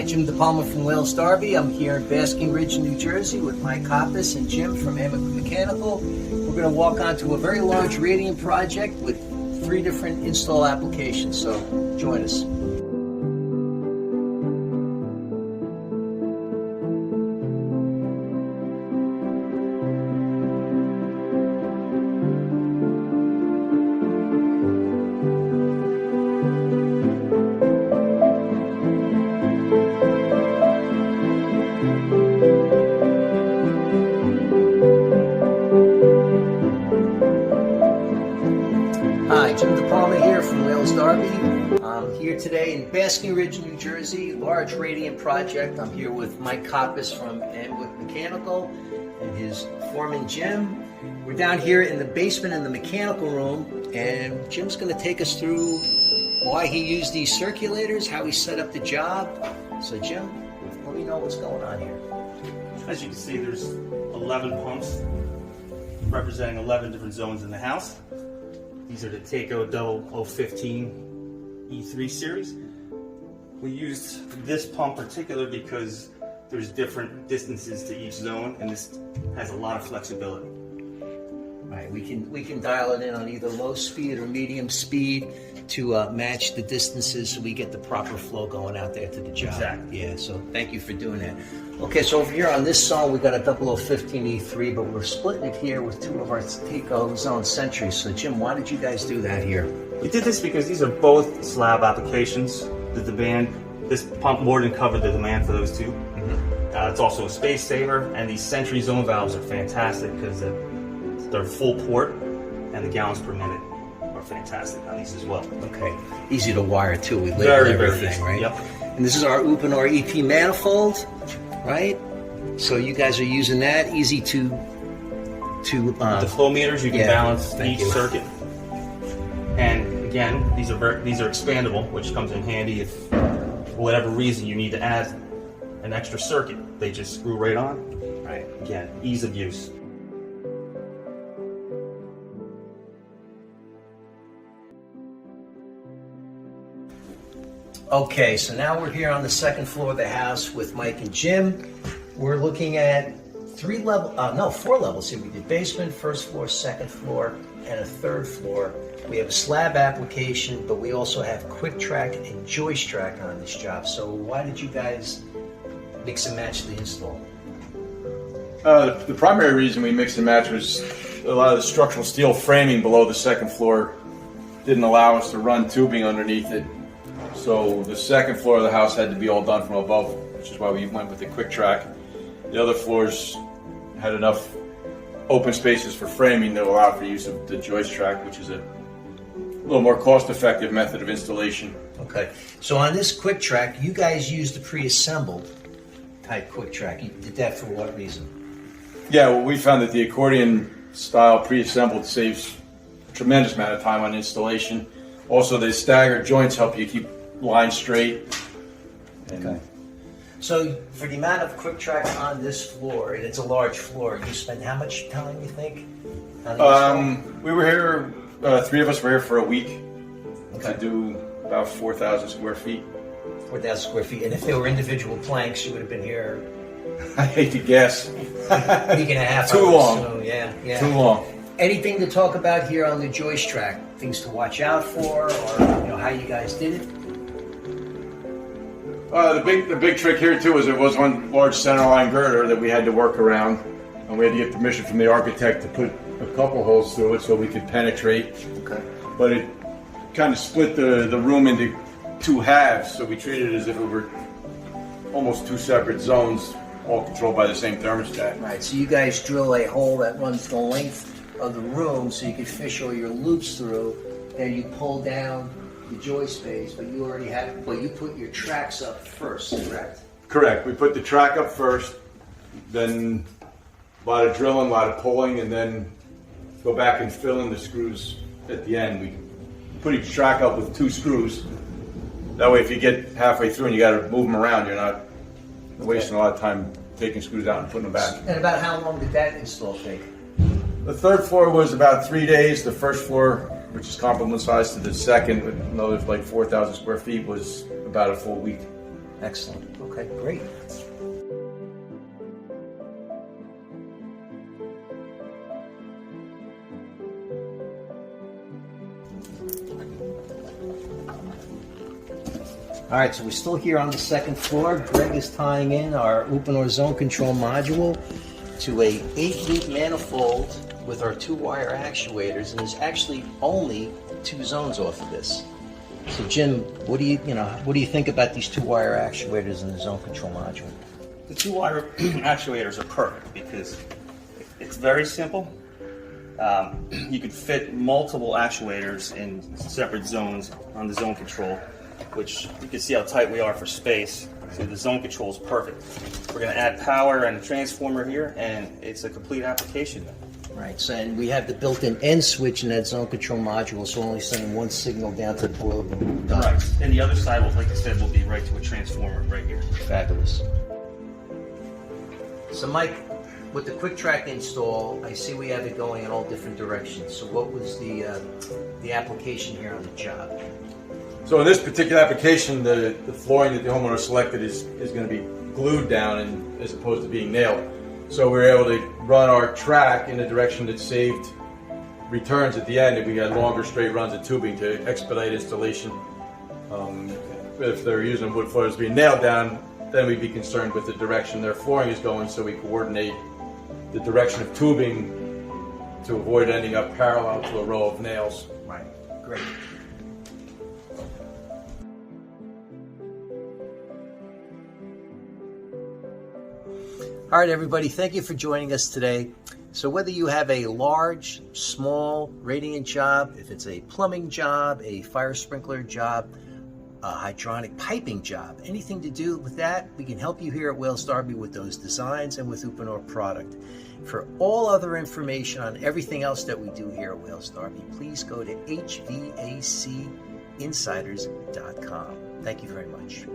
Hi, Jim DePalma from Wales, Darby. I'm here in Basking Ridge, New Jersey with Mike Koppes and Jim from Amewick Mechanical. We're going to walk onto a very large radiant project with 3 different install applications, so join us. Hi, Jim DePalma here from Wales, Darby. I'm here today in Basking Ridge, New Jersey, large radiant project. I'm here with Mike Koppes from Amewick Mechanical and his foreman, Jim. We're down here in the basement in the mechanical room, and Jim's going to take us through why he used these circulators, how he set up the job. So, Jim, let me know what's going on here. As you can see, there's 11 pumps representing 11 different zones in the house. These are the Taco 0015 E3 series. We used this pump particular because there's different distances to each zone, and this has a lot of flexibility. Right, we can dial it in on either low speed or medium speed to match the distances so we get the proper flow going out there to the job. Exactly. Yeah, so thank you for doing that. Okay, so over here on this zone, we got a 0015 E3, but we're splitting it here with 2 of our Taco zone Centuries. So Jim, why did you guys do that here? We did this because these are both slab applications. The demand, this pump more than covered the demand for those 2. It's also a space saver, and these Century zone valves are fantastic because they're full port, and the gallons per minute are fantastic on these as well. Okay, easy to wire too. We label Very everything, easy. right? Yep. And this is our Uponor EP manifold, right? So you guys are using that, easy to The flow meters, you can balance each circuit. And again, these are expandable, which comes in handy if for whatever reason you need to add an extra circuit. They just screw right on. Right. Again, ease of use. Okay, so now we're here on the 2nd floor of the house with Mike and Jim. We're looking at 4 levels here. We did basement, 1st floor, 2nd floor, and a 3rd floor. We have a slab application, but we also have quick track and joist track on this job. So why did you guys mix and match the install? The primary reason we mixed and matched was a lot of the structural steel framing below the 2nd floor didn't allow us to run tubing underneath it. So the 2nd floor of the house had to be all done from above, which is why we went with the quick track. The other floors had enough open spaces for framing that allowed for use of the joist track, which is a little more cost-effective method of installation. Okay, so on this quick track, you guys used the pre-assembled type quick track. You did that for what reason? Yeah, well, we found that the accordion style pre-assembled saves a tremendous amount of time on installation. Also, the staggered joints help you keep lines straight. Okay. So for the amount of quick track on this floor, and it's a large floor, you spent how much time, you think? We were here, 3 of us were here for a week to do about 4,000 square feet. 4,000 square feet, and if they were individual planks, you would have been here I hate to guess. a week and a half. Too long. So, yeah. Too long. Anything to talk about here on the joist track? Things to watch out for, or how you guys did it? The big trick here too is there was one large centerline girder that we had to work around, and we had to get permission from the architect to put a couple holes through it so we could penetrate. Okay. But it kind of split the room into 2 halves, so we treated it as if it were almost 2 separate zones, all controlled by the same thermostat. Right. So you guys drill a hole that runs the length of the room so you could fish all your loops through. Then you pull down the joist space, but you already have, you put your tracks up first, correct? Correct. We put the track up first, then a lot of drilling, a lot of pulling, and then go back and fill in the screws at the end. We put each track up with 2 screws. That way if you get halfway through and you got to move them around, you're not wasting a lot of time taking screws out and putting them back. And about how long did that install take? The 3rd floor was about 3 days. The 1st floor, which is comparable size to the 2nd, with another like 4,000 square feet, was about a full week. Excellent. Okay, great. All right, so we're still here on the second floor. Greg is tying in our Uponor zone control module to a 8-loop manifold with our 2-wire actuators, and there's actually only 2 zones off of this. So Jim, what do you think about these 2-wire actuators in the zone control module? The 2-wire actuators are perfect because it's very simple. You could fit multiple actuators in separate zones on the zone control, which you can see how tight we are for space. So the zone control is perfect. We're going to add power and a transformer here, and it's a complete application. Right, so and we have the built-in end switch in that zone control module, so only sending one signal down to the boiler room. Done. Right, and the other side, will, like I said, will be right to a transformer right here. Fabulous. So Mike, with the quick track install, I see we have it going in all different directions. So what was the application here on the job? So in this particular application, the flooring that the homeowner selected is going to be glued down as opposed to being nailed. So we were able to run our track in a direction that saved returns at the end, and we got longer straight runs of tubing to expedite installation. If they're using wood floors being nailed down, then we'd be concerned with the direction their flooring is going, so we coordinate the direction of tubing to avoid ending up parallel to a row of nails. Right, great. All right, everybody, thank you for joining us today. So whether you have a large, small radiant job, if it's a plumbing job, a fire sprinkler job, a hydronic piping job, anything to do with that, we can help you here at Wales Darby with those designs and with Uponor product. For all other information on everything else that we do here at Wales Darby, please go to hvacinsiders.com. Thank you very much.